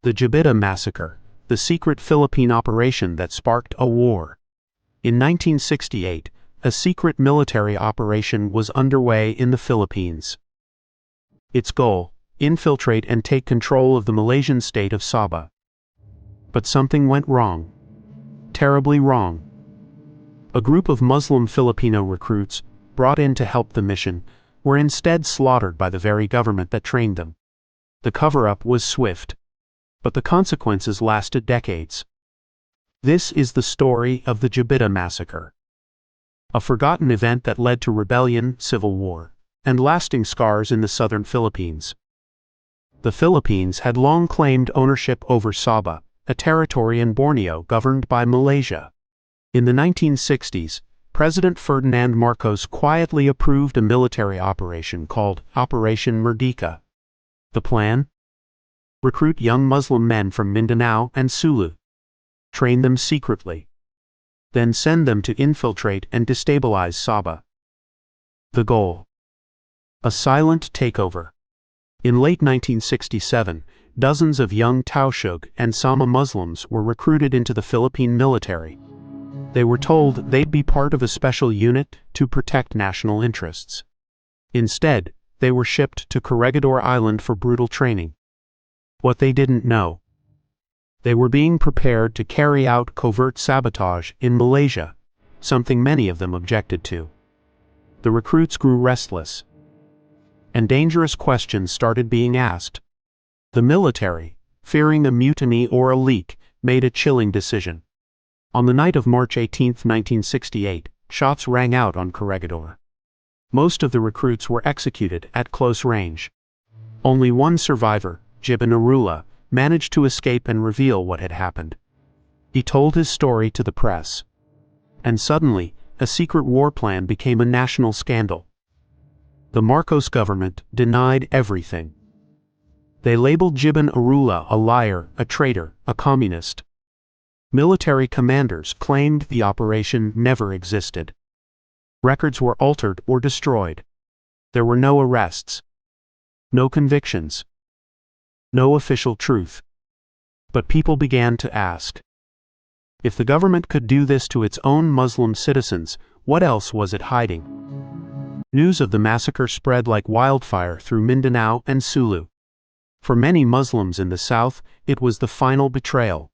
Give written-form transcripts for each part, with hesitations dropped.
The Jabidah massacre, the secret Philippine operation that sparked a war. In 1968, a secret military operation was underway in the Philippines. Its goal: infiltrate and take control of the Malaysian state of Sabah. But something went wrong. Terribly wrong. A group of Muslim Filipino recruits, brought in to help the mission, were instead slaughtered by the very government that trained them. The cover-up was swift, but the consequences lasted decades. This is the story of the Jabidah massacre. A forgotten event that led to rebellion, civil war, and lasting scars in the southern Philippines. The Philippines had long claimed ownership over Sabah, a territory in Borneo governed by Malaysia. In the 1960s, President Ferdinand Marcos quietly approved a military operation called Operation Merdeka. The plan? Recruit young Muslim men from Mindanao and Sulu. Train them secretly. Then send them to infiltrate and destabilize Sabah. The goal: a silent takeover. In late 1967, dozens of young Tausug and Sama Muslims were recruited into the Philippine military. They were told they'd be part of a special unit to protect national interests. Instead, they were shipped to Corregidor Island for brutal training. What they didn't know: they were being prepared to carry out covert sabotage in Malaysia, something many of them objected to. The recruits grew restless, and dangerous questions started being asked. The military, fearing a mutiny or a leak, made a chilling decision. On the night of March 18, 1968, shots rang out on Corregidor. Most of the recruits were executed at close range. Only one survivor, Jibin, managed to escape and reveal what had happened. He told his story to the press. And suddenly, a secret war plan became a national scandal. The Marcos government denied everything. They labeled Jibin a liar, a traitor, a communist. Military commanders claimed the operation never existed. Records were altered or destroyed. There were no arrests, no convictions, no official truth. But people began to ask, if the government could do this to its own Muslim citizens, what else was it hiding? News of the massacre spread like wildfire through Mindanao and Sulu. For many Muslims in the south, it was the final betrayal.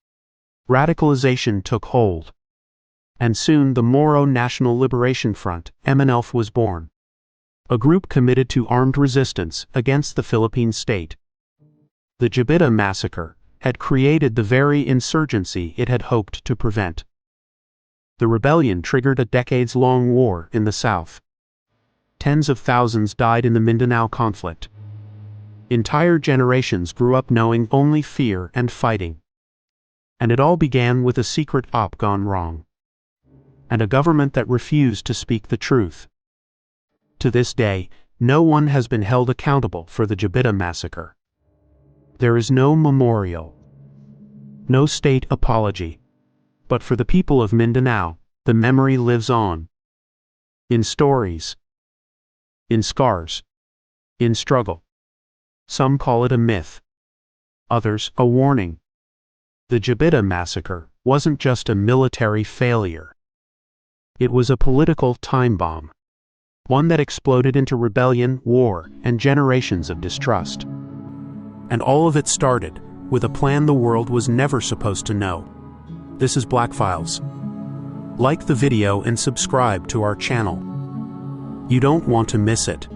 Radicalization took hold. And soon the Moro National Liberation Front, MNLF, was born. A group committed to armed resistance against the Philippine state. The Jabidah massacre had created the very insurgency it had hoped to prevent. The rebellion triggered a decades-long war in the south. Tens of thousands died in the Mindanao conflict. Entire generations grew up knowing only fear and fighting. And it all began with a secret op gone wrong, and a government that refused to speak the truth. To this day, no one has been held accountable for the Jabidah massacre. There is no memorial, no state apology. But for the people of Mindanao, the memory lives on. In stories, in scars, in struggle. Some call it a myth, others a warning. The Jabidah massacre wasn't just a military failure. It was a political time bomb, one that exploded into rebellion, war, and generations of distrust. And all of it started with a plan the world was never supposed to know. This is Black Files. Like the video and subscribe to our channel. You don't want to miss it.